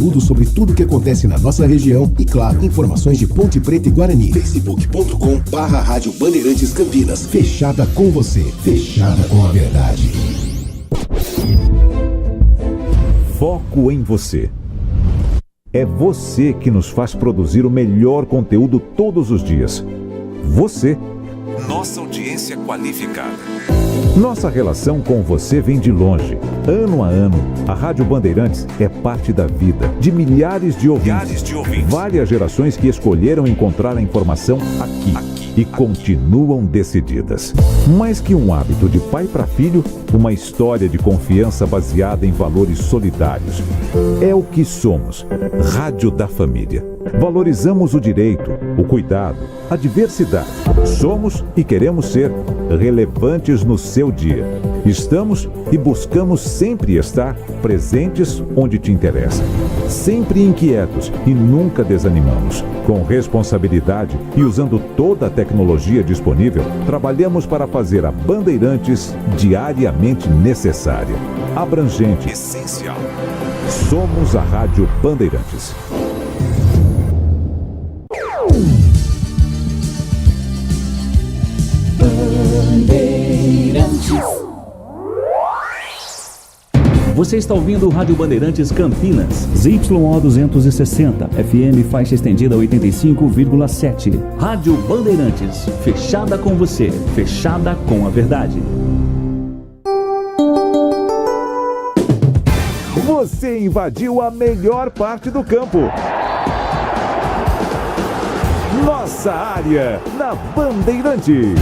Tudo sobre tudo que acontece na nossa região e, claro, informações de Ponte Preta e Guarani. facebook.com/Rádio Bandeirantes Campinas. Fechada com você. Fechada com a verdade. Foco em você. É você que nos faz produzir o melhor conteúdo todos os dias. Você. Nossa audiência qualificada. Nossa relação com você vem de longe. Ano a ano, a Rádio Bandeirantes é parte da vida de milhares de ouvintes. Várias gerações que escolheram encontrar a informação aqui e continuam decididas. Mais que um hábito de pai para filho, uma história de confiança baseada em valores solidários. É o que somos. Rádio da Família. Valorizamos o direito, o cuidado, a diversidade. Somos e queremos ser relevantes no seu dia. Estamos e buscamos sempre estar presentes onde te interessa. Sempre inquietos e nunca desanimamos. Com responsabilidade e usando toda a tecnologia disponível, trabalhamos para fazer a Bandeirantes diariamente necessária, abrangente, essencial. Somos a Rádio Bandeirantes. Você está ouvindo o Rádio Bandeirantes Campinas. ZYO 260, FM faixa estendida 85,7. Rádio Bandeirantes, fechada com você, fechada com a verdade. Você invadiu a melhor parte do campo. Nossa área, na Bandeirantes.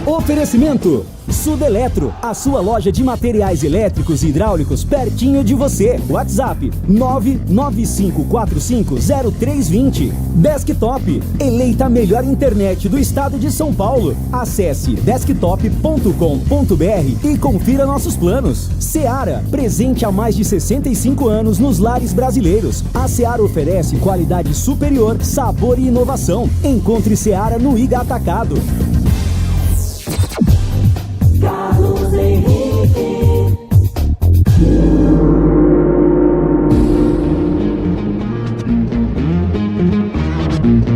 Oferecimento Sudeletro, a sua loja de materiais elétricos e hidráulicos pertinho de você. WhatsApp 995450320. Desktop, eleita a melhor internet do estado de São Paulo. Acesse desktop.com.br e confira nossos planos. Seara, presente há mais de 65 anos nos lares brasileiros. A Seara oferece qualidade superior, sabor e inovação. Encontre Seara no Iga Atacado. Carlos Henrique.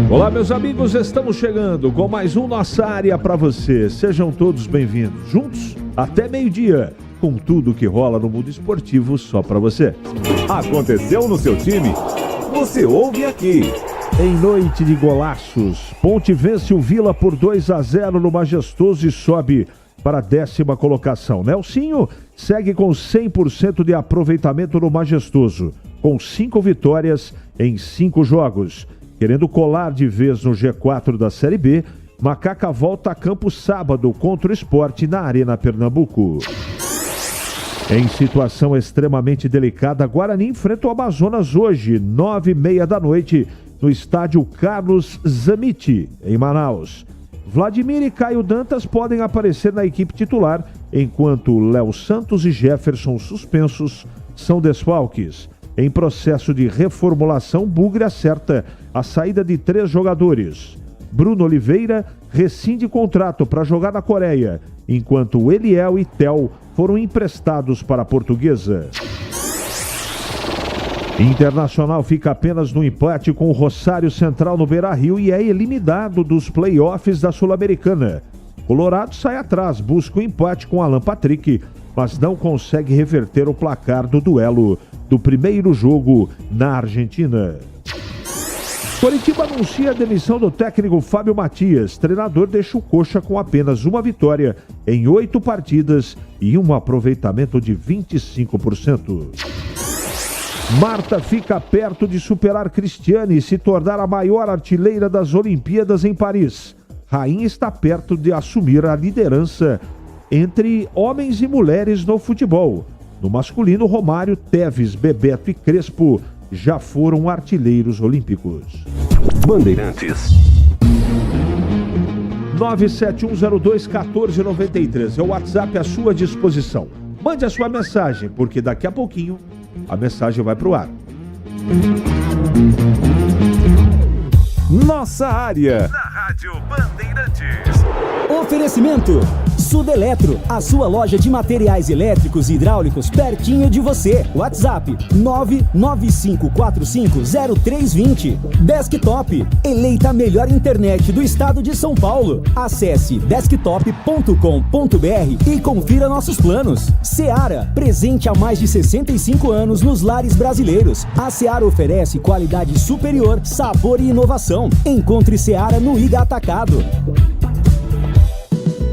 Olá, meus amigos, estamos chegando com mais um Nossa Área para você. Sejam todos bem-vindos. Juntos até meio-dia, com tudo que rola no mundo esportivo só para você. Aconteceu no seu time? Você ouve aqui. Em noite de golaços, Ponte vence o Vila por 2-0 no Majestoso e sobe para a 10ª colocação. Nelsinho segue com 100% de aproveitamento no Majestoso, com 5 vitórias em 5 jogos. Querendo colar de vez no G4 da Série B, Macaca volta a campo sábado contra o Sport na Arena Pernambuco. Em situação extremamente delicada, Guarani enfrenta o Amazonas hoje, 9h30 da noite, no estádio Carlos Zamiti, em Manaus. Vladimir e Caio Dantas podem aparecer na equipe titular, enquanto Léo Santos e Jefferson suspensos são desfalques. Em processo de reformulação, Bugre acerta a saída de 3 jogadores. Bruno Oliveira rescinde contrato para jogar na Coreia, enquanto Eliel e Tel foram emprestados para a Portuguesa. Internacional fica apenas no empate com o Rosário Central no Beira-Rio e é eliminado dos playoffs da Sul-Americana. Colorado sai atrás, busca o empate com Alan Patrick, mas não consegue reverter o placar do duelo do primeiro jogo na Argentina. Coritiba anuncia a demissão do técnico Fábio Matias. Treinador deixa o Coxa com apenas uma vitória em 8 partidas e um aproveitamento de 25%. Marta fica perto de superar Cristiane e se tornar a maior artilheira das Olimpíadas em Paris. Rainha está perto de assumir a liderança entre homens e mulheres no futebol. No masculino, Romário, Teves, Bebeto e Crespo já foram artilheiros olímpicos. Bandeirantes. 971021493 é o WhatsApp à sua disposição. Mande a sua mensagem, porque daqui a pouquinho a mensagem vai pro ar. Nossa área. Na Rádio Bandeirantes. Oferecimento Sudeletro, a sua loja de materiais elétricos e hidráulicos pertinho de você. WhatsApp 995450320. Desktop, eleita a melhor internet do estado de São Paulo. Acesse desktop.com.br e confira nossos planos. Seara, presente há mais de 65 anos nos lares brasileiros. A Seara oferece qualidade superior, sabor e inovação. Encontre Seara no Iga Atacado.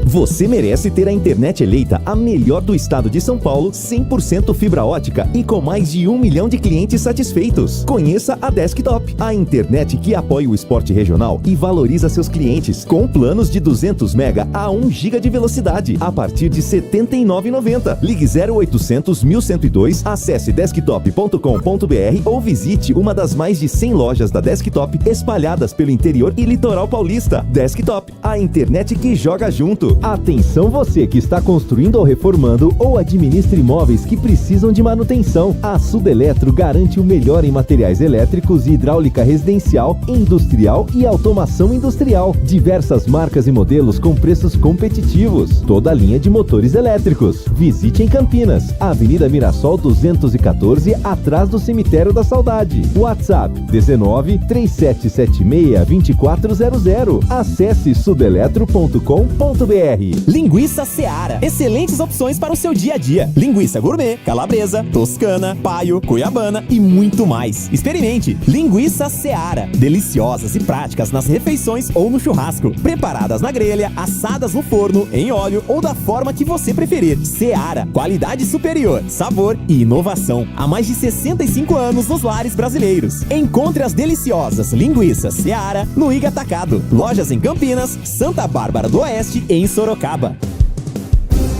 Você merece ter a internet eleita a melhor do estado de São Paulo, 100% fibra ótica e com mais de 1 milhão de clientes satisfeitos. Conheça a Desktop, a internet que apoia o esporte regional e valoriza seus clientes, com planos de 200 mega a 1 giga de velocidade, a partir de R$ 79,90. Ligue 0800 1102, acesse desktop.com.br ou visite uma das mais de 100 lojas da Desktop espalhadas pelo interior e litoral paulista. Desktop, a internet que joga junto. Atenção você que está construindo ou reformando ou administra imóveis que precisam de manutenção. A Sudeletro garante o melhor em materiais elétricos e hidráulica residencial, industrial e automação industrial. Diversas marcas e modelos com preços competitivos. Toda a linha de motores elétricos. Visite em Campinas, Avenida Mirassol 214, atrás do Cemitério da Saudade. WhatsApp 19 3776 2400. Acesse sudeletro.com.br. Linguiça Seara. Excelentes opções para o seu dia a dia. Linguiça gourmet, calabresa, toscana, paio, cuiabana e muito mais. Experimente. Linguiça Seara. Deliciosas e práticas nas refeições ou no churrasco. Preparadas na grelha, assadas no forno, em óleo ou da forma que você preferir. Seara. Qualidade superior, sabor e inovação. Há mais de 65 anos nos lares brasileiros. Encontre as deliciosas linguiças Seara no Iga Atacado. Lojas em Campinas, Santa Bárbara do Oeste e em Sorocaba.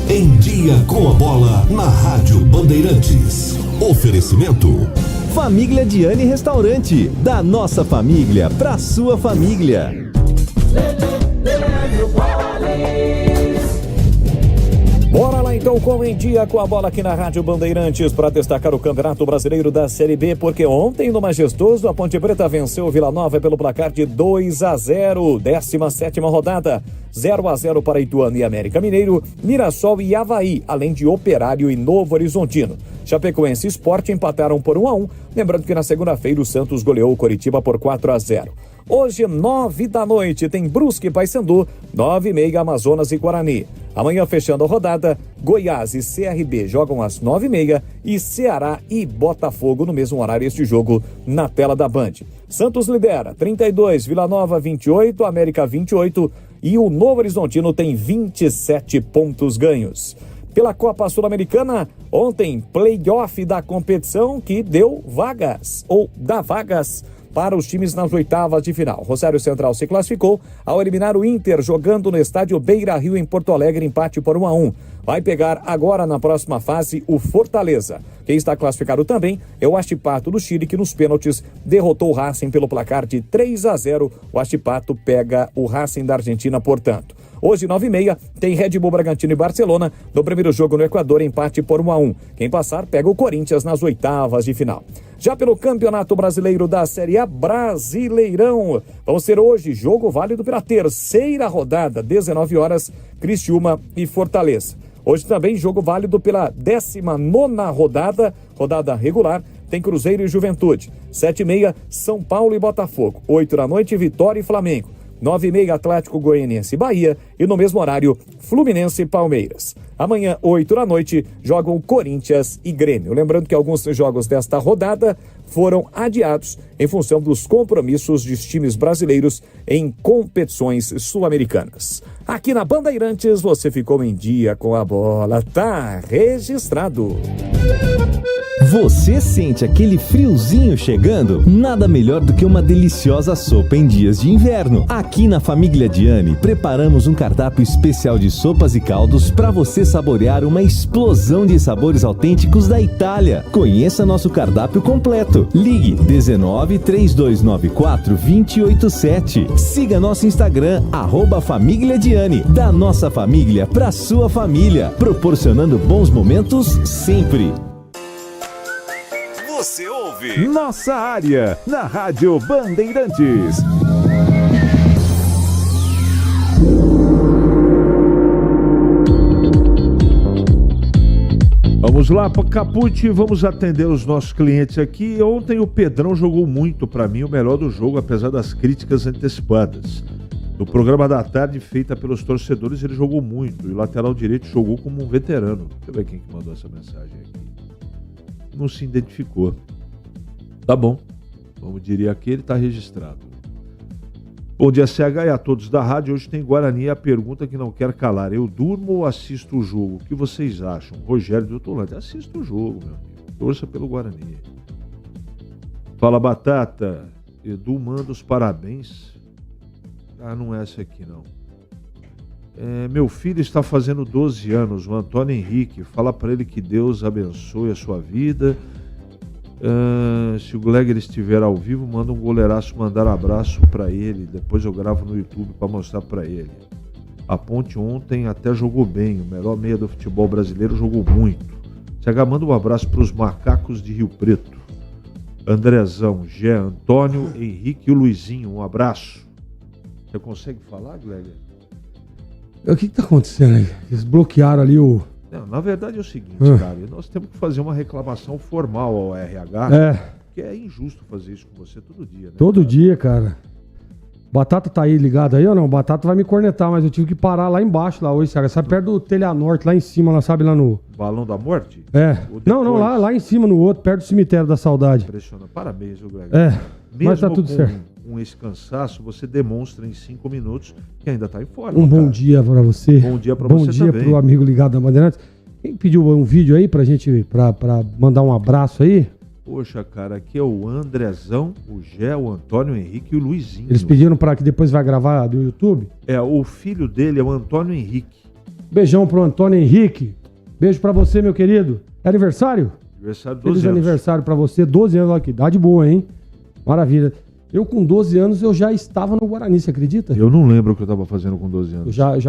Em Dia com a Bola, na Rádio Bandeirantes. Oferecimento Família Diani Restaurante, da nossa família pra sua família. Bora lá então com Em Dia com a Bola aqui na Rádio Bandeirantes para destacar o Campeonato Brasileiro da Série B, porque ontem no Majestoso a Ponte Preta venceu o Vila Nova pelo placar de 2-0, 17ª rodada, 0-0 para Ituano e América Mineiro, Mirassol e Avaí, além de Operário e Novo Horizontino. Chapecoense e Sport empataram por 1-1, lembrando que na segunda-feira o Santos goleou o Coritiba por 4-0. Hoje, 9h, tem Brusque e Paysandu, 9h30, Amazonas e Guarani. Amanhã, fechando a rodada, Goiás e CRB jogam às 9h30 e Ceará e Botafogo no mesmo horário, este jogo na tela da Band. Santos lidera, 32, Vila Nova 28, América 28 e o Novo Horizontino tem 27 pontos ganhos. Pela Copa Sul-Americana, ontem, play-off da competição que deu vagas, ou dá vagas, para os times nas oitavas de final. Rosário Central se classificou ao eliminar o Inter jogando no estádio Beira-Rio em Porto Alegre, empate por 1-1. Vai pegar agora na próxima fase o Fortaleza. Quem está classificado também é o Huachipato do Chile, que nos pênaltis derrotou o Racing pelo placar de 3-0. O Huachipato pega o Racing da Argentina, portanto. Hoje, 9h30, tem Red Bull Bragantino e Barcelona. No primeiro jogo no Equador, empate por 1-1. Quem passar pega o Corinthians nas oitavas de final. Já pelo Campeonato Brasileiro da Série A, Brasileirão. Vamos ter hoje jogo válido pela terceira rodada, 19h, Criciúma e Fortaleza. Hoje também jogo válido pela 19ª rodada regular, tem Cruzeiro e Juventude. 7h30, São Paulo e Botafogo. 8h, Vitória e Flamengo. 9h30, Atlético Goianiense e Bahia. E no mesmo horário, Fluminense e Palmeiras. Amanhã, 8h, jogam Corinthians e Grêmio. Lembrando que alguns jogos desta rodada foram adiados em função dos compromissos dos times brasileiros em competições sul-americanas. Aqui na Bandeirantes, você ficou em dia com a bola. Tá registrado. Você sente aquele friozinho chegando? Nada melhor do que uma deliciosa sopa em dias de inverno. Aqui na Família Diani, preparamos um cardápio especial de sopas e caldos para você saborear uma explosão de sabores autênticos da Itália. Conheça nosso cardápio completo. Ligue 19 3294 287. Siga nosso Instagram, @Família Diani. Da nossa família para sua família, proporcionando bons momentos sempre. Você ouve Nossa Área, na Rádio Bandeirantes. Vamos lá, Capucci, vamos atender os nossos clientes aqui. Ontem o Pedrão jogou muito, para mim, o melhor do jogo, apesar das críticas antecipadas. No programa da tarde, feita pelos torcedores, ele jogou muito. E o lateral direito jogou como um veterano. Deixa eu ver quem que mandou essa mensagem aqui. Não se identificou. Tá bom. Como diria aqui, ele está registrado. Bom dia, CH, e a todos da rádio. Hoje tem Guarani e a pergunta que não quer calar. Eu durmo ou assisto o jogo? O que vocês acham? Rogério do Tolante. Assista o jogo, meu amigo. Torça pelo Guarani. Fala, Batata. Edu manda os parabéns. Ah, não é essa aqui, não. Meu filho está fazendo 12 anos, o Antônio Henrique. Fala para ele que Deus abençoe a sua vida. Se o Gleger estiver ao vivo, manda um goleiraço mandar abraço para ele. Depois eu gravo no YouTube para mostrar para ele. A Ponte ontem até jogou bem. O melhor meia do futebol brasileiro jogou muito. CH, manda um abraço para os macacos de Rio Preto. Andrezão, Gé, Antônio, Henrique e o Luizinho. Um abraço. Você consegue falar, Gleger? O que está acontecendo aí? Eles bloquearam ali o... Não, na verdade é o seguinte, cara. Nós temos que fazer uma reclamação formal ao RH. Que é injusto fazer isso com você todo dia, né? Todo dia, cara. Batata tá aí ligado aí ou não? Batata vai me cornetar, mas eu tive que parar lá embaixo, lá hoje, sabe? Sabe perto do Telha Norte, lá em cima, lá, sabe, lá no... Balão da Morte? Não, lá em cima, no outro, perto do Cemitério da Saudade. Impressionante. Parabéns, viu, Greg? Mesmo mas tá tudo certo. Com esse cansaço, você demonstra em 5 minutos que ainda tá em forma. Bom dia pra você. Bom dia pra você também. Bom dia pro amigo ligado da Bandeirantes. Quem pediu um vídeo aí pra gente, pra mandar um abraço aí? Poxa, cara, aqui é o Andrezão, o Gé, o Antônio Henrique e o Luizinho. Eles pediram pra que depois vai gravar do YouTube? O filho dele é o Antônio Henrique. Beijão pro Antônio Henrique. Beijo pra você, meu querido. É aniversário? Aniversário, 12 anos. Feliz aniversário pra você, 12 anos, olha que idade boa, hein? Maravilha. Eu com 12 anos eu já estava no Guarani, você acredita? Eu não lembro o que eu estava fazendo com 12 anos. Eu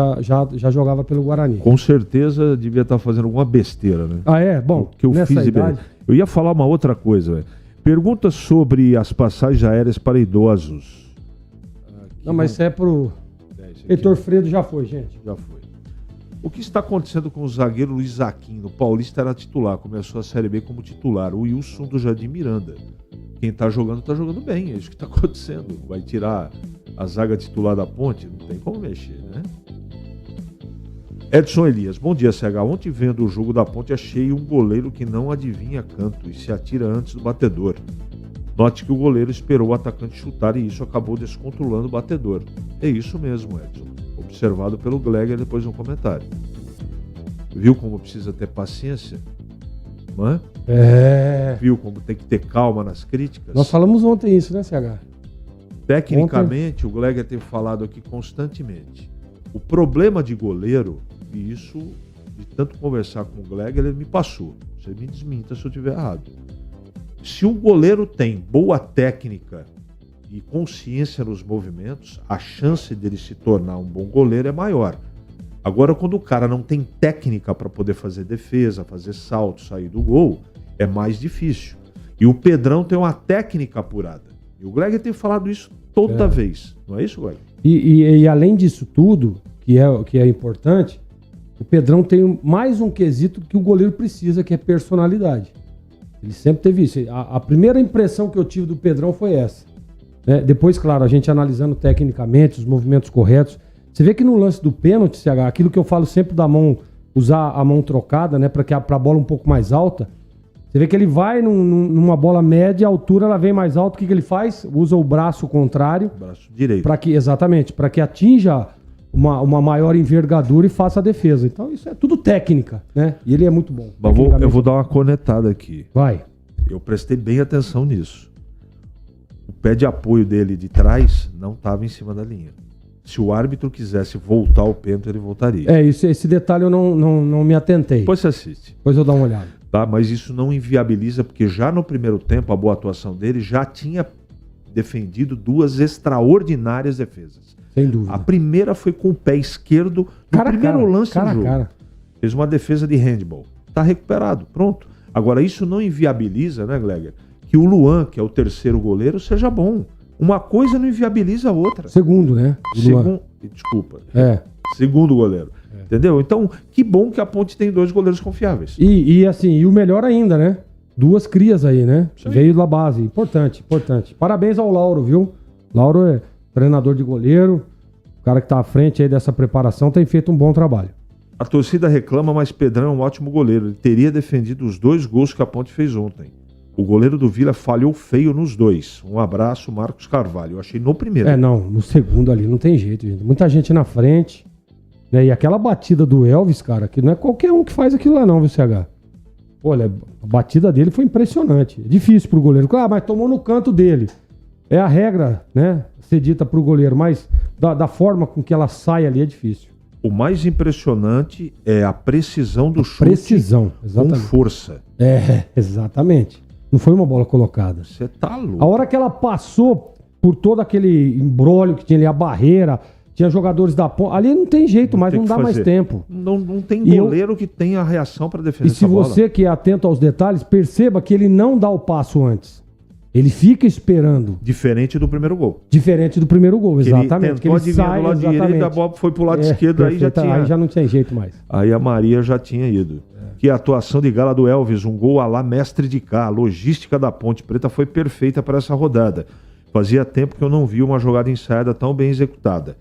já jogava pelo Guarani. Com certeza devia estar fazendo alguma besteira, né? Ah, é? Bom, que eu fiz idade... Eu ia falar uma outra coisa, velho. Pergunta sobre as passagens aéreas para idosos. Não, mas isso é pro... Heitor Fredo já foi, gente. Já foi. O que está acontecendo com o zagueiro Luiz Aquino? O Paulista era titular, começou a Série B como titular. O Wilson do Jardim Miranda. Quem tá jogando bem, é isso que tá acontecendo. Vai tirar a zaga titular da Ponte? Não tem como mexer, né? Edson Elias, bom dia, CH. Ontem vendo o jogo da Ponte, achei um goleiro que não adivinha canto e se atira antes do batedor. Note que o goleiro esperou o atacante chutar e isso acabou descontrolando o batedor. É isso mesmo, Edson. Observado pelo Gleger depois no comentário. Viu como precisa ter paciência? Não é? Viu como tem que ter calma nas críticas? Nós falamos ontem isso, né, CH? Tecnicamente, o Gleger tem falado aqui constantemente. O problema de goleiro, e isso, de tanto conversar com o Gleger, ele me passou. Você me desminta se eu estiver errado. Se um goleiro tem boa técnica e consciência nos movimentos, a chance dele se tornar um bom goleiro é maior. Agora, quando o cara não tem técnica para poder fazer defesa, fazer salto, sair do gol, é mais difícil. E o Pedrão tem uma técnica apurada. E o Gleger tem falado isso toda vez. Não é isso, Gleger? E além disso tudo, que é importante, o Pedrão tem mais um quesito que o goleiro precisa, que é personalidade. Ele sempre teve isso. A primeira impressão que eu tive do Pedrão foi essa. Né? Depois, claro, a gente analisando tecnicamente os movimentos corretos. Você vê que no lance do pênalti, CH, aquilo que eu falo sempre da mão, usar a mão trocada, né, para a bola um pouco mais alta. Você vê que ele vai numa bola média, a altura ela vem mais alta. O que ele faz? Usa o braço contrário. Braço direito. Exatamente, para que atinja uma maior envergadura e faça a defesa. Então isso é tudo técnica, né? E ele é muito bom. Eu vou dar uma cornetada aqui. Vai. Eu prestei bem atenção nisso. O pé de apoio dele de trás não estava em cima da linha. Se o árbitro quisesse voltar o pênalti, ele voltaria. Esse detalhe eu não me atentei. Depois você assiste. Depois eu dou uma olhada. Tá, mas isso não inviabiliza, porque já no primeiro tempo, a boa atuação dele já tinha defendido 2 extraordinárias defesas. Sem dúvida. A primeira foi com o pé esquerdo no primeiro lance do jogo. Fez uma defesa de handball. Tá recuperado, pronto. Agora, isso não inviabiliza, né, Gleger, que o Luan, que é o terceiro goleiro, seja bom. Uma coisa não inviabiliza a outra. Segundo, né? Desculpa. É. Segundo goleiro. Entendeu? Então, que bom que a Ponte tem 2 goleiros confiáveis. E assim, e o melhor ainda, né? 2 crias aí, né? Veio da base. Importante. Parabéns ao Lauro, viu? Lauro é treinador de goleiro. O cara que tá à frente aí dessa preparação tem feito um bom trabalho. A torcida reclama, mas Pedrão é um ótimo goleiro. Ele teria defendido os 2 gols que a Ponte fez ontem. O goleiro do Vila falhou feio nos 2. Um abraço, Marcos Carvalho. Eu achei no primeiro. No segundo ali não tem jeito, gente. Muita gente na frente. Né? E aquela batida do Elvis, cara, que não é qualquer um que faz aquilo lá não, viu, CH? Olha, a batida dele foi impressionante. É difícil pro goleiro. Claro, mas tomou no canto dele. É a regra, né? Ser dita pro goleiro, mas da forma com que ela sai ali é difícil. O mais impressionante é a precisão do chute. Precisão, exatamente. Com força. Exatamente. Não foi uma bola colocada. Você tá louco. A hora que ela passou por todo aquele embrólio que tinha ali, a barreira, tinha jogadores da ponta. Ali não tem jeito mais, não dá mais tempo. Não tem goleiro que tenha a reação para defender essa bola. E se você que é atento aos detalhes, perceba que ele não dá o passo antes. Ele fica esperando. Diferente do primeiro gol. Exatamente. Ele tentou adivinhar do lado direito, a bola foi pro lado esquerdo, aí já não tinha jeito mais. Aí a Maria já tinha ido. Que a atuação de gala do Elvis, um gol à lá mestre de cá. A logística da Ponte Preta foi perfeita para essa rodada. Fazia tempo que eu não vi uma jogada ensaiada tão bem executada.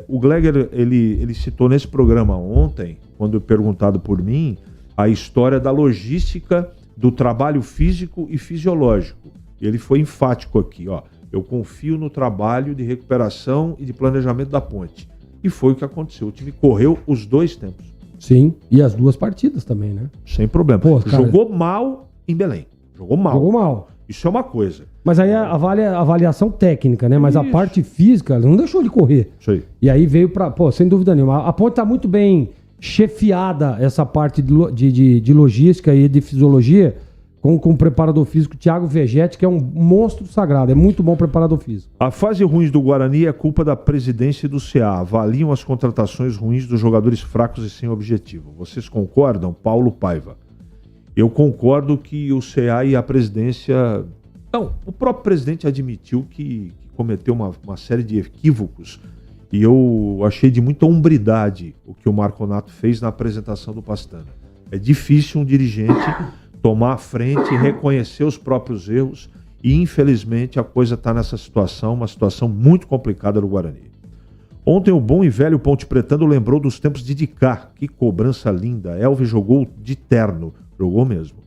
O Gleger, ele citou nesse programa ontem, quando perguntado por mim, a história da logística do trabalho físico e fisiológico. Ele foi enfático aqui, ó. Eu confio no trabalho de recuperação e de planejamento da Ponte. E foi o que aconteceu. O time correu os 2 tempos. Sim, e as 2 partidas também, né? Sem problema. Pô, cara, jogou mal em Belém. Jogou mal. Isso é uma coisa. Mas aí a avaliação técnica, né? Mas a parte física, ela não deixou de correr. Isso aí. E aí veio pra... sem dúvida nenhuma. A Ponte tá muito bem chefiada, essa parte de logística e de fisiologia, com o preparador físico Thiago Vegetti, que é um monstro sagrado. É muito bom preparador físico. A fase ruim do Guarani é culpa da presidência e do CA. Avaliam as contratações ruins dos jogadores fracos e sem objetivo. Vocês concordam? Paulo Paiva. Eu concordo que o CA e a presidência... Não, o próprio presidente admitiu que cometeu uma série de equívocos e eu achei de muita hombridade o que o Marconato fez na apresentação do Pastana. É difícil um dirigente tomar a frente, reconhecer os próprios erros e, infelizmente, a coisa está nessa situação, uma situação muito complicada no Guarani. Ontem o bom e velho Ponte Pretano lembrou dos tempos de Dicá. Que cobrança linda. Elvis jogou de terno. Jogou mesmo.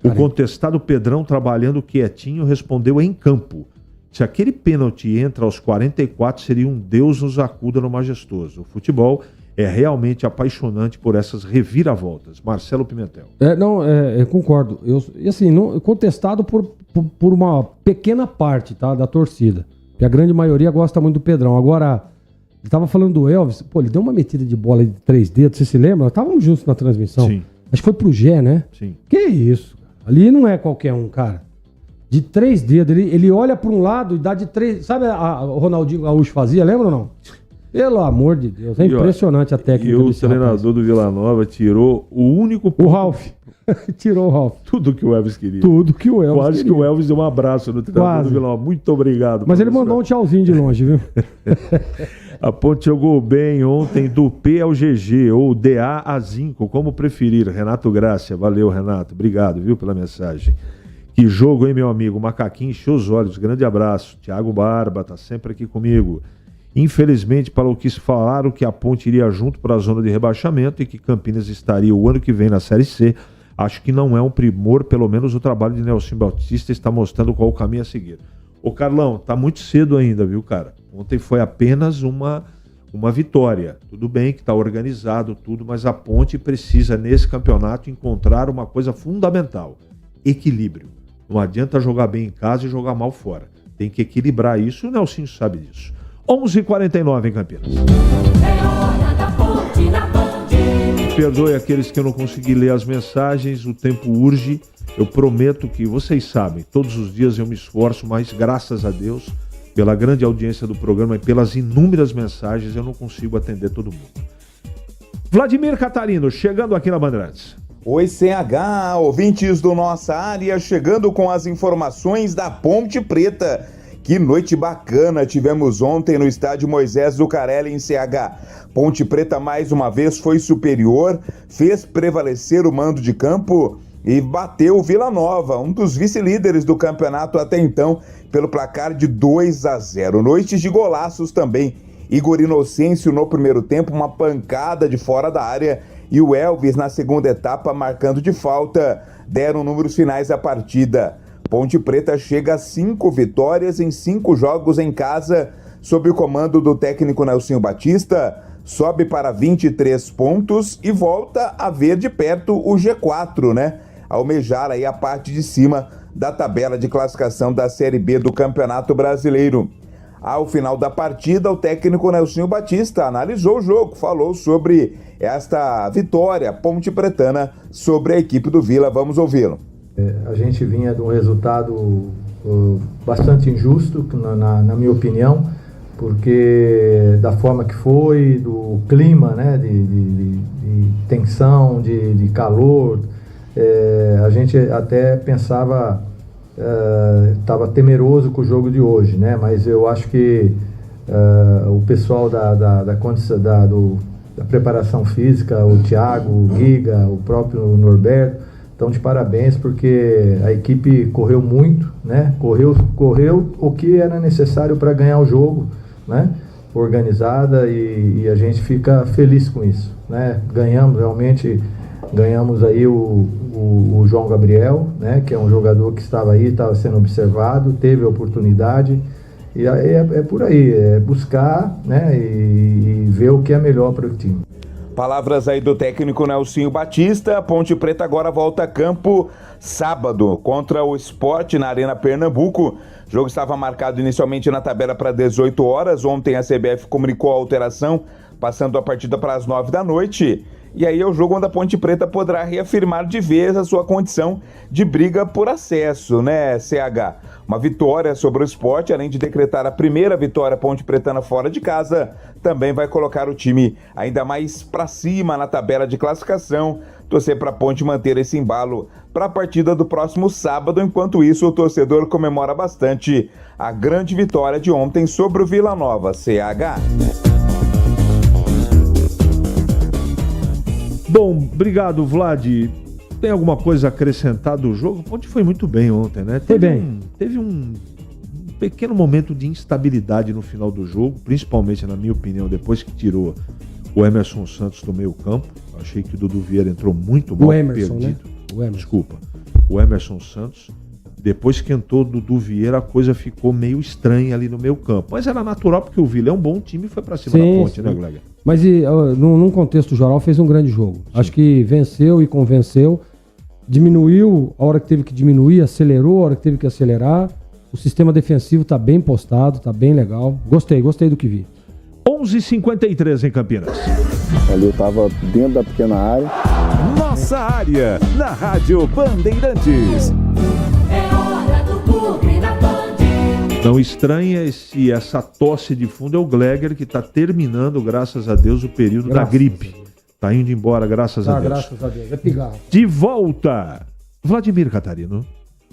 O contestado Pedrão, trabalhando quietinho, respondeu em campo. Se aquele pênalti entra aos 44, seria um Deus nos acuda no Majestoso. O futebol é realmente apaixonante por essas reviravoltas. Marcelo Pimentel. Eu concordo. Contestado por uma pequena parte, tá, da torcida. Porque a grande maioria gosta muito do Pedrão. Agora, ele estava falando do Elvis. Ele deu uma metida de bola de 3 dedos, você se lembra? Nós estávamos juntos na transmissão. Sim. Acho que foi pro Gé, né? Sim. Que isso? Ali não é qualquer um, cara. De 3 dedos. Ele olha para um lado e dá de 3... Sabe o Ronaldinho Gaúcho fazia, lembra ou não? Pelo amor de Deus. É impressionante a técnica desse rapaz. E o treinador do Vila Nova tirou o único ponto. O Ralf. Tirou o Ralf. Tudo que o Elvis queria. Quase que o Elvis deu um abraço no treinador do Vila Nova. Muito obrigado. Mas ele mandou um tchauzinho de longe, viu? A Ponte jogou bem ontem do P ao GG, ou DA a Zinco, como preferir. Renato Grácia. Valeu, Renato. Obrigado, viu, pela mensagem. Que jogo, hein, meu amigo? O Macaquinho encheu os olhos. Grande abraço. Thiago Barba tá sempre aqui comigo. Infelizmente, para o que se falaram que a Ponte iria junto para a zona de rebaixamento e que Campinas estaria o ano que vem na Série C, acho que não é um primor, pelo menos o trabalho de Nelson Bautista está mostrando qual o caminho a seguir. Ô Carlão, tá muito cedo ainda, viu, cara? Ontem foi apenas uma vitória. Tudo bem que está organizado tudo, mas a Ponte precisa, nesse campeonato, encontrar uma coisa fundamental: equilíbrio. Não adianta jogar bem em casa e jogar mal fora. Tem que equilibrar isso, o Nelson sabe disso. 11h49 em Campinas. Perdoe aqueles que eu não consegui ler as mensagens, o tempo urge. Eu prometo que, vocês sabem, todos os dias eu me esforço, mas graças a Deus, pela grande audiência do programa e pelas inúmeras mensagens, eu não consigo atender todo mundo. Vladimir Catarino, chegando aqui na Bandeirantes. Oi, CH, ouvintes do Nossa Área, chegando com as informações da Ponte Preta, Que noite bacana tivemos ontem no estádio Moisés Zucarelli em CH. Ponte Preta mais uma vez foi superior, fez prevalecer o mando de campo e bateu o Vila Nova, um dos vice-líderes do campeonato até então, pelo placar de 2-0. Noites de golaços também. Igor Inocêncio no primeiro tempo, uma pancada de fora da área, e o Elvis na segunda etapa, marcando de falta, deram números finais à partida. Ponte Preta chega a 5 vitórias em 5 jogos em casa, sob o comando do técnico Nelsinho Batista, sobe para 23 pontos e volta a ver de perto o G4, né? Almejar aí a parte de cima da tabela de classificação da Série B do Campeonato Brasileiro. Ao final da partida, o técnico Nelsinho Batista analisou o jogo, falou sobre esta vitória ponte-pretana sobre a equipe do Vila. Vamos ouvi-lo. A gente vinha de um resultado bastante injusto, na minha opinião, porque da forma que foi, do clima, né, de tensão, de calor, a gente até pensava, estava temeroso com o jogo de hoje, né, mas eu acho que o pessoal da preparação física, o Thiago, o Giga, o próprio Norberto, estão de parabéns, porque a equipe correu muito, né? Correu o que era necessário para ganhar o jogo, né? Organizada, e a gente fica feliz com isso, né? Ganhamos aí o João Gabriel, né? Que é um jogador que estava aí, estava sendo observado, teve a oportunidade, e é por aí, é buscar, né? E ver o que é melhor para o time. Palavras aí do técnico Nelsinho Batista. Ponte Preta agora volta a campo sábado contra o Sport na Arena Pernambuco. O jogo estava marcado inicialmente na tabela para 18 horas. Ontem a CBF comunicou a alteração, passando a partida para as 9 da noite. E aí é o jogo onde a Ponte Preta poderá reafirmar de vez a sua condição de briga por acesso, né, CH? Uma vitória sobre o Sport, além de decretar a primeira vitória ponte-pretana fora de casa, também vai colocar o time ainda mais para cima na tabela de classificação. Torcer para a Ponte manter esse embalo para a partida do próximo sábado. Enquanto isso, o torcedor comemora bastante a grande vitória de ontem sobre o Vila Nova. CH. Bom, obrigado, Vlad. Tem alguma coisa a acrescentar do jogo? O Ponte foi muito bem ontem, né? Teve um pequeno momento de instabilidade no final do jogo, principalmente, na minha opinião, depois que tirou o Emerson Santos do meio campo. Achei que o Dudu Vieira entrou muito mal, perdido. Né? O Emerson Santos. Depois que entrou o Dudu Vieira, a coisa ficou meio estranha ali no meio campo. Mas era natural, porque o Vila é um bom time e foi pra cima da Ponte, né, Gleger? Mas num contexto geral fez um grande jogo. Sim. Acho que venceu e convenceu. Diminuiu a hora que teve que diminuir, acelerou a hora que teve que acelerar. O sistema defensivo tá bem postado, tá bem legal. Gostei do que vi. 11h53 em Campinas. Ali eu tava dentro da pequena área. Nossa área, na Rádio Bandeirantes. É hora do Bugre na Band. Não estranha se essa tosse de fundo é o Gleger, que tá terminando, graças a Deus, o período da gripe. Tá indo embora, graças a Deus. Graças a Deus, é pigarro. De volta, Vladimir Catarino.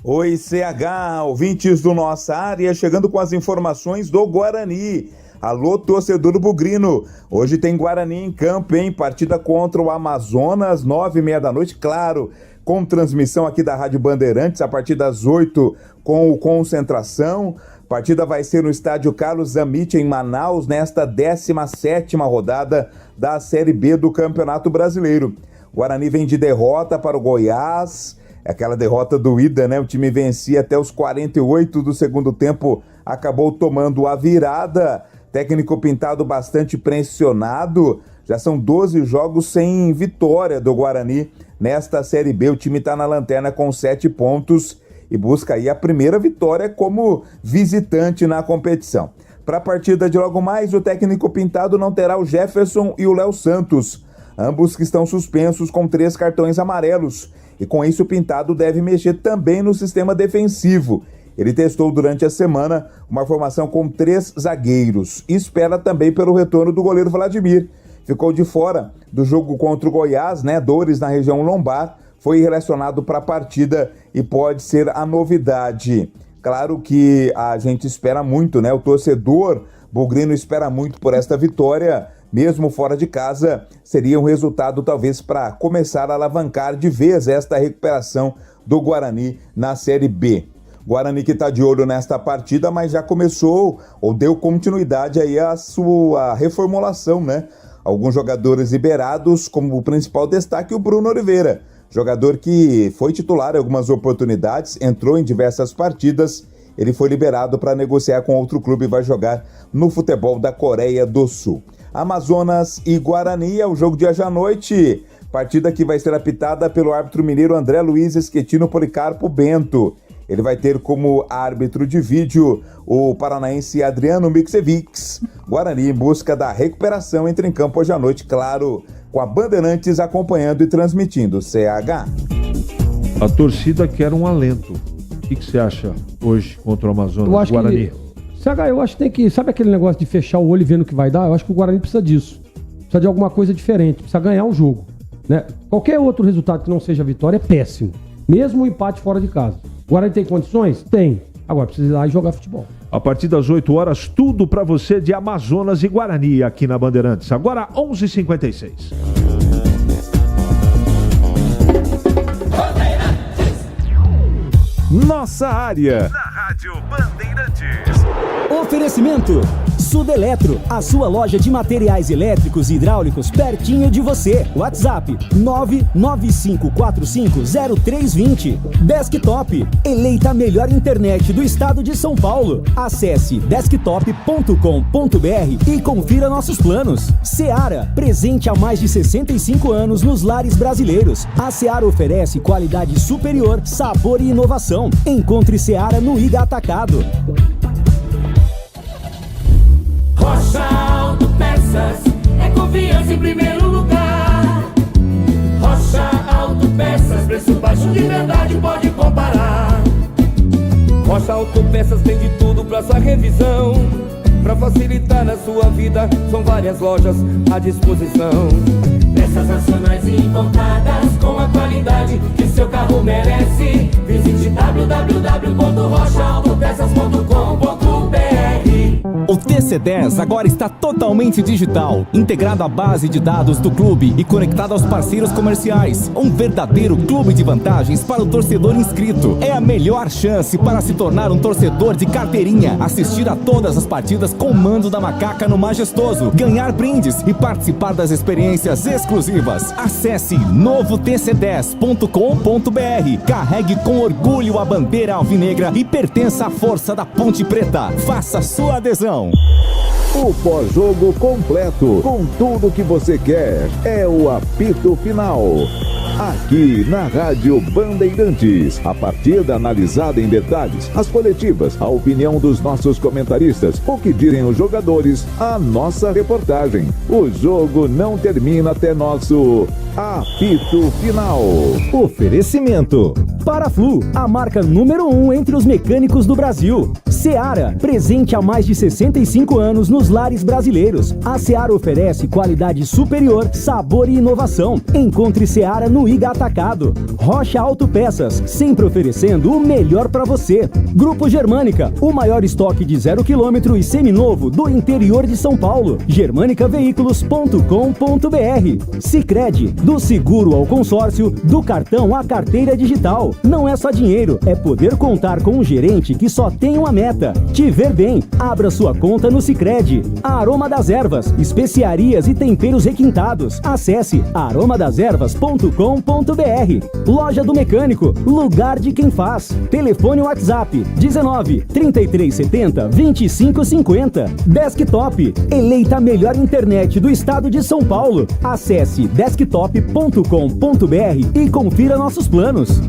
Oi, CH, ouvintes do Nossa Área, chegando com as informações do Guarani. Alô, torcedor do Bugrino. Hoje tem Guarani em campo, hein? Partida contra o Amazonas, 9h30 da noite, claro, com transmissão aqui da Rádio Bandeirantes, a partir das 8 com o Concentração. A partida vai ser no estádio Carlos Zammit, em Manaus, nesta 17ª rodada da Série B do Campeonato Brasileiro. O Guarani vem de derrota para o Goiás, aquela derrota doída, né? O time vencia até os 48 do segundo tempo, acabou tomando a virada. Técnico Pintado bastante pressionado. Já são 12 jogos sem vitória do Guarani nesta Série B. O time está na lanterna com 7 pontos e busca aí a primeira vitória como visitante na competição. Para a partida de logo mais, o técnico Pintado não terá o Jefferson e o Léo Santos, ambos que estão suspensos com 3 cartões amarelos. E com isso o Pintado deve mexer também no sistema defensivo. Ele testou durante a semana uma formação com 3 zagueiros e espera também pelo retorno do goleiro Vladimir. Ficou de fora do jogo contra o Goiás, né? Dores na região lombar, foi relacionado para a partida e pode ser a novidade. Claro que a gente espera muito, né? O torcedor bugrino espera muito por esta vitória, mesmo fora de casa. Seria um resultado talvez para começar a alavancar de vez esta recuperação do Guarani na Série B. Guarani que está de olho nesta partida, mas já começou ou deu continuidade aí à sua reformulação, né? Alguns jogadores liberados, como o principal destaque o Bruno Oliveira, jogador que foi titular em algumas oportunidades, entrou em diversas partidas. Ele foi liberado para negociar com outro clube e vai jogar no futebol da Coreia do Sul. Amazonas e Guarani é o jogo de hoje à noite. Partida que vai ser apitada pelo árbitro mineiro André Luiz Esquetino Policarpo Bento. Ele vai ter como árbitro de vídeo o paranaense Adriano Mixevics. Guarani em busca da recuperação entra em campo hoje à noite, claro, com a Bandeirantes acompanhando e transmitindo. CH. A torcida quer um alento. O que você acha hoje contra o Amazonas, Guarani? CH, eu acho que tem que... Sabe aquele negócio de fechar o olho e ver o que vai dar? Eu acho que o Guarani precisa disso. Precisa de alguma coisa diferente. Precisa ganhar o jogo, né? Qualquer outro resultado que não seja vitória é péssimo. Mesmo o empate fora de casa. O Guarani tem condições? Tem. Agora precisa ir lá e jogar futebol. A partir das 8 horas, tudo pra você de Amazonas e Guarani aqui na Bandeirantes. Agora 11h56. Nossa área. Na Rádio Bandeirantes. Oferecimento Sudeletro, a sua loja de materiais elétricos e hidráulicos pertinho de você. WhatsApp 995450320. Desktop, eleita a melhor internet do estado de São Paulo. Acesse desktop.com.br e confira nossos planos. Seara, presente há mais de 65 anos nos lares brasileiros. A Seara oferece qualidade superior, sabor e inovação. Encontre Seara no Iga Atacado. Rocha Autopeças é confiança em primeiro lugar. Rocha Autopeças, preço baixo de verdade, pode comparar. Rocha Autopeças tem de tudo pra sua revisão. Pra facilitar na sua vida, são várias lojas à disposição. Peças nacionais e importadas com a qualidade que seu carro merece. Visite www.rochaautopeças.com.br. O TC10 agora está totalmente digital, integrado à base de dados do clube e conectado aos parceiros comerciais. Um verdadeiro clube de vantagens para o torcedor inscrito. É a melhor chance para se tornar um torcedor de carteirinha, assistir a todas as partidas com o mando da macaca no Majestoso, ganhar brindes e participar das experiências exclusivas. Acesse novotc10.com.br. Carregue com orgulho a bandeira alvinegra e pertença à força da Ponte Preta. Faça sua adesão. O pós-jogo completo, com tudo que você quer, é o apito final. Aqui na Rádio Bandeirantes, a partida analisada em detalhes, as coletivas, a opinião dos nossos comentaristas, o que direm os jogadores, a nossa reportagem. O jogo não termina até nosso apito final. Oferecimento Paraflu, a marca número 1 entre os mecânicos do Brasil. Seara, presente há mais de 65 anos nos lares brasileiros. A Seara oferece qualidade superior, sabor e inovação. Encontre Seara no Iga Atacado. Rocha Autopeças, sempre oferecendo o melhor para você. Grupo Germânica, o maior estoque de 0 km e seminovo do interior de São Paulo. germanicaveículos.com.br. Sicredi, do seguro ao consórcio, do cartão à carteira digital. Não é só dinheiro, é poder contar com um gerente que só tem uma meta: te ver bem. Abra sua conta no Sicredi. Aroma das Ervas, especiarias e temperos requintados. Acesse aromadeservas.com.br. Loja do Mecânico, lugar de quem faz. Telefone WhatsApp 19 3370 2550. Desktop, eleita a melhor internet do estado de São Paulo. Acesse desktop.com.br e confira nossos planos.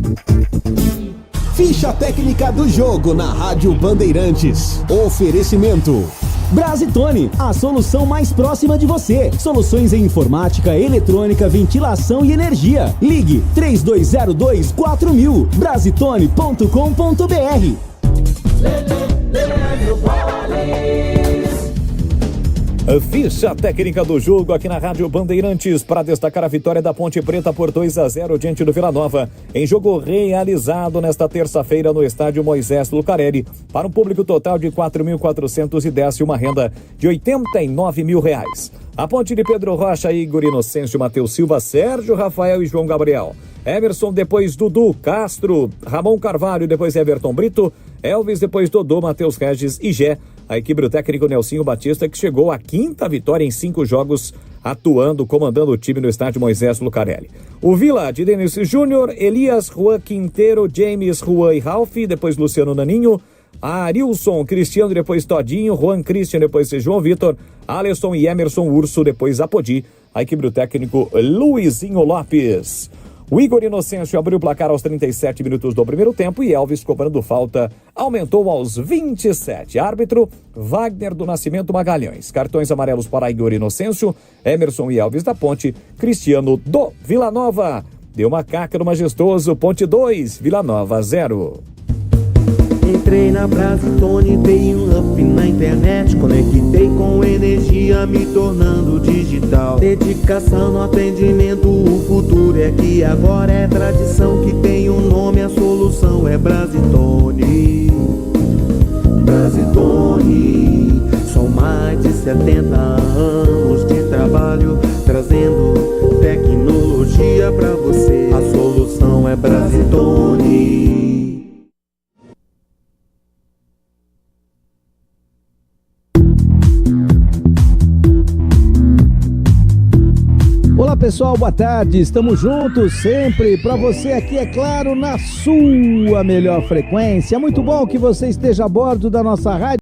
Ficha técnica do jogo na Rádio Bandeirantes. Oferecimento Brasitone, a solução mais próxima de você. Soluções em informática, eletrônica, ventilação e energia. Ligue 3202-4000. Brasitone.com.br. Ficha técnica do jogo aqui na Rádio Bandeirantes para destacar a vitória da Ponte Preta por 2-0 diante do Vila Nova, em jogo realizado nesta terça-feira no estádio Moisés Lucarelli, para um público total de 4.410 e uma renda de R$89 mil. A Ponte de Pedro Rocha, Igor Inocêncio, Matheus Silva, Sérgio Rafael e João Gabriel. Emerson, depois Dudu, Castro, Ramon Carvalho, depois Everton Brito, Elvis, depois Dodô, Matheus Regis e Gé. A equipe do técnico Nelsinho Batista, que chegou à 5ª vitória em 5 jogos, atuando, comandando o time no estádio Moisés Lucarelli. O Vila de Denis Júnior, Elias, Juan Quinteiro, James, Juan e Ralph, depois Luciano Naninho, Arilson, Cristiano, depois Todinho, Juan Christian, depois João Vitor, Alisson e Emerson Urso, depois Apodi. A equipe do técnico Luizinho Lopes. O Igor Inocêncio abriu o placar aos 37 minutos do primeiro tempo e Elvis, cobrando falta, aumentou aos 27. Árbitro, Wagner do Nascimento Magalhães. Cartões amarelos para Igor Inocêncio, Emerson e Elvis da Ponte. Cristiano do Vila Nova deu uma caca no Majestoso. Ponte 2, Vila Nova 0. Entrei na Brasitone, dei um up na internet, conectei com energia, me tornando digital. Dedicação no atendimento, o futuro é que agora é tradição, que tem um nome, a solução é Brasitone. Brasitone, são mais de 70 anos de trabalho, trazendo tecnologia pra você. A solução é Brasitone. Olá pessoal, boa tarde, estamos juntos sempre para você aqui, é claro, na sua melhor frequência. Muito bom que você esteja a bordo da nossa rádio.